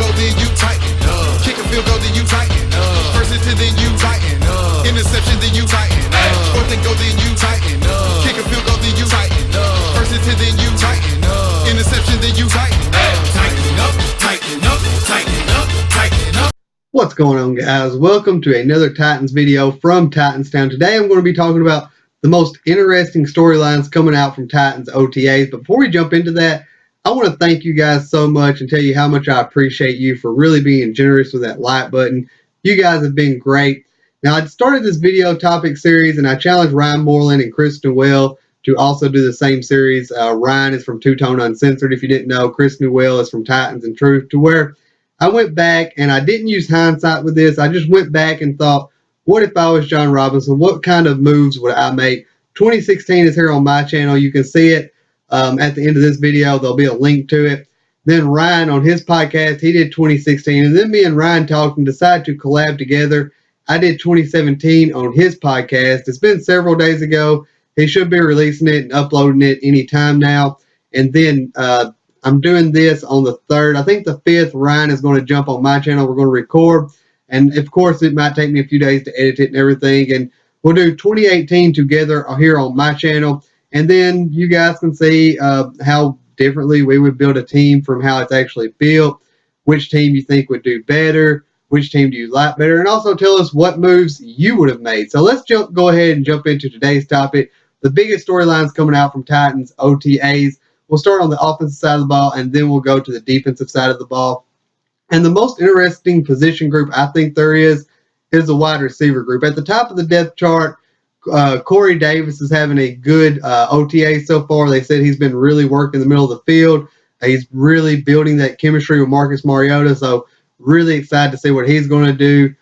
go, then you tighten up. Kick a field goal, then you tighten up. First and 10, then you tighten up. Interception, then you tighten up. Fourth and go, then you tighten up. Kick a field goal, then you tighten up. First and 10, then you tighten up. Interception, then you tighten up. Tighten up, tighten up, tighten up, tighten up. What's going on, guys? Welcome to another Titans video from Titanstown. Today I'm going to be talking about the most interesting storylines coming out from Titans OTAs. But before we jump into that, I want to thank you guys so much and tell you how much I appreciate you for really being generous with that like button. You guys have been great. Now, I started this video topic series and I challenged Ryan Moreland and Chris Newell to also do the same series. Ryan is from Tone Uncensored, if you didn't know. Chris Newell is from Titans and Truth, to where I went back and I didn't use hindsight with this. I just went back and thought, what if I was John Robinson? What kind of moves would I make? 2016 is here on my channel. You can see it at the end of this video. There'll be a link to it. Then Ryan on his podcast, he did 2016. And then me and Ryan talked and decided to collab together. I did 2017 on his podcast. It's been several days ago. He should be releasing it and uploading it anytime now. And then I'm doing this on the 3rd. I think the 5th, Ryan is going to jump on my channel. We're going to record. And, of course, it might take me a few days to edit it and everything. And we'll do 2018 together here on my channel. And then you guys can see how differently we would build a team from how it's actually built, which team you think would do better, which team do you like better, and also tell us what moves you would have made. So let's go ahead and jump into today's topic. The biggest storylines coming out from Titans OTAs. We'll start on the offensive side of the ball, and then we'll go to the defensive side of the ball. And the most interesting position group I think there is the wide receiver group. At the top of the depth chart, Corey Davis is having a good OTA so far. They said he's been really working in the middle of the field. He's really building that chemistry with Marcus Mariota, so really excited to see what he's going to do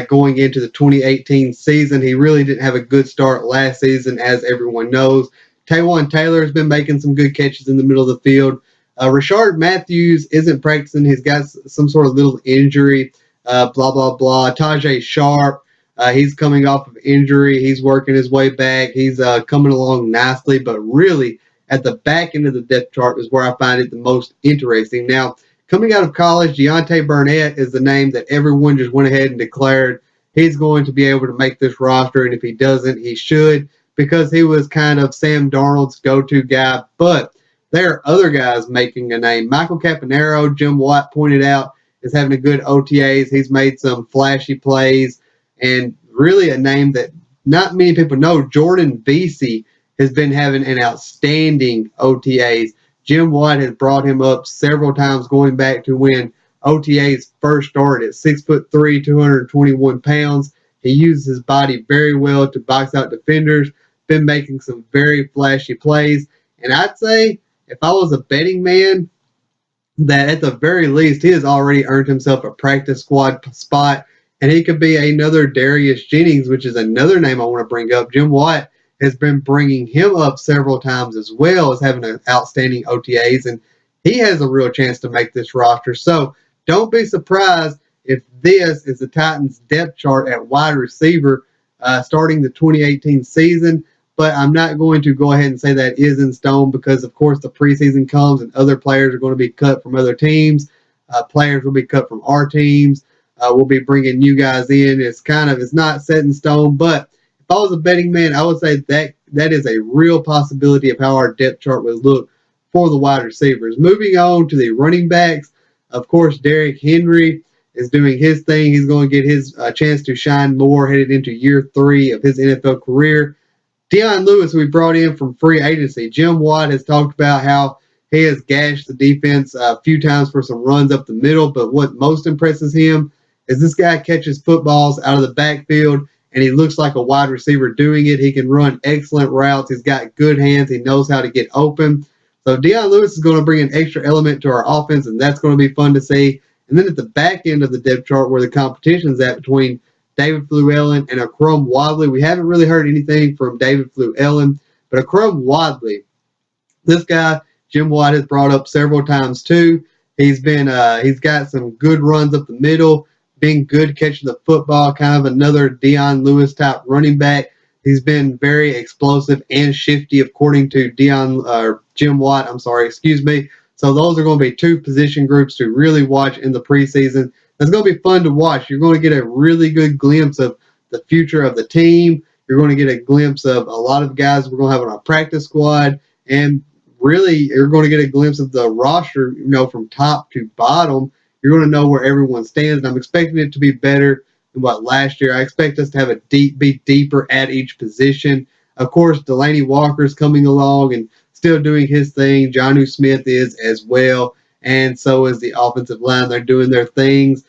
going into the 2018 season. He really didn't have a good start last season, as everyone knows. Taywan Taylor has been making some good catches in the middle of the field. Rashard Matthews isn't practicing. He's got some sort of little injury, blah, blah, blah. Tajay Sharp, he's coming off of injury. He's working his way back. He's coming along nicely, but really at the back end of the depth chart is where I find it the most interesting. Now, coming out of college, Deontay Burnett is the name that everyone just went ahead and declared he's going to be able to make this roster, and if he doesn't, he should, because he was kind of Sam Darnold's go-to guy. But there are other guys making a name. Michael Campanaro, Jim Watt pointed out, is having a good OTAs. He's made some flashy plays, and really a name that not many people know. Jordan Vesey has been having an outstanding OTAs. Jim Watt has brought him up several times going back to when OTAs first started at 6'3", 221 pounds. He uses his body very well to box out defenders, been making some very flashy plays. And I'd say if I was a betting man, that at the very least, he has already earned himself a practice squad spot, and he could be another Darius Jennings, which is another name I want to bring up. Jim Watt has been bringing him up several times as well as having an outstanding OTAs, and he has a real chance to make this roster. So don't be surprised if this is the Titans depth chart at wide receiver starting the 2018 season. But I'm not going to go ahead and say that is in stone because, of course, the preseason comes and other players are going to be cut from other teams. Players will be cut from our teams. We'll be bringing new guys in. It's not set in stone. But if I was a betting man, I would say that is a real possibility of how our depth chart would look for the wide receivers. Moving on to the running backs, of course, Derrick Henry is doing his thing. He's going to get his chance to shine more headed into year 3 of his NFL career. Dion Lewis, we brought in from free agency. Jim Watt has talked about how he has gashed the defense a few times for some runs up the middle, but what most impresses him is this guy catches footballs out of the backfield, and he looks like a wide receiver doing it. He can run excellent routes. He's got good hands. He knows how to get open. So Dion Lewis is going to bring an extra element to our offense, and that's going to be fun to see. And then at the back end of the depth chart where the competition's at between David Fluellen and Akrum Wadley. We haven't really heard anything from David Fluellen, but Akrum Wadley, this guy, Jim Watt has brought up several times too. He's got some good runs up the middle, being good catching the football, kind of another Dion Lewis type running back. He's been very explosive and shifty, according to Jim Watt. So those are going to be two position groups to really watch in the preseason. It's going to be fun to watch. You're going to get a really good glimpse of the future of the team. You're going to get a glimpse of a lot of guys we're going to have on our practice squad, and really you're going to get a glimpse of the roster, from top to bottom. You're going to know where everyone stands, and I'm expecting it to be better than what last year. I expect us to have be deeper at each position. Of course, Delaney Walker's coming along and still doing his thing. Jonnu Smith is as well, and so is the offensive line. They're doing their things.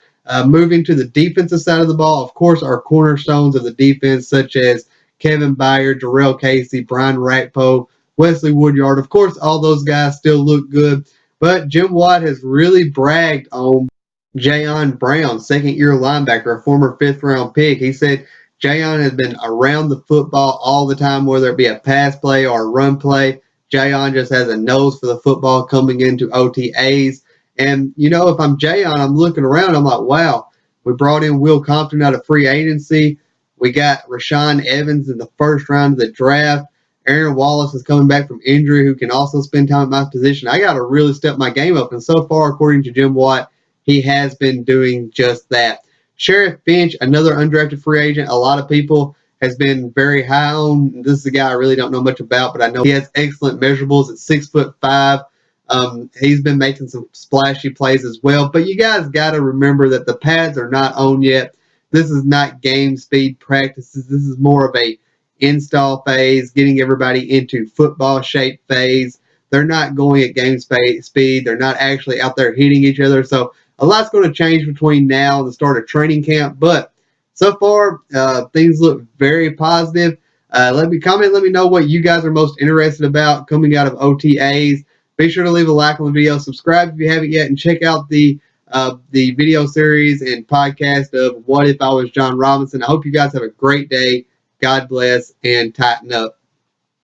Moving to the defensive side of the ball, of course, our cornerstones of the defense, such as Kevin Byard, Jarrell Casey, Brian Rakpo, Wesley Woodyard. Of course, all those guys still look good, but Jim Watt has really bragged on Jayon Brown, second-year linebacker, a former fifth-round pick. He said Jayon has been around the football all the time, whether it be a pass play or a run play. Jayon just has a nose for the football coming into OTAs. And, if I'm Jayon, I'm looking around, I'm like, wow, we brought in Will Compton out of free agency. We got Rashaan Evans in the first round of the draft. Aaron Wallace is coming back from injury, who can also spend time at my position. I got to really step my game up. And so far, according to Jim Watt, he has been doing just that. Sheriff Finch, another undrafted free agent, a lot of people has been very high on. This is a guy I really don't know much about, but I know he has excellent measurables at 6'5". He's been making some splashy plays as well. But you guys got to remember that the pads are not on yet. This is not game speed practices. This is more of a install phase, getting everybody into football shape phase. They're not going at game speed. They're not actually out there hitting each other. So a lot's going to change between now and the start of training camp. But so far, things look very positive. Let me know what you guys are most interested about coming out of OTAs. Be sure to leave a like on the video, subscribe if you haven't yet, and check out the video series and podcast of What If I Was John Robinson. I hope you guys have a great day. God bless, and tighten up.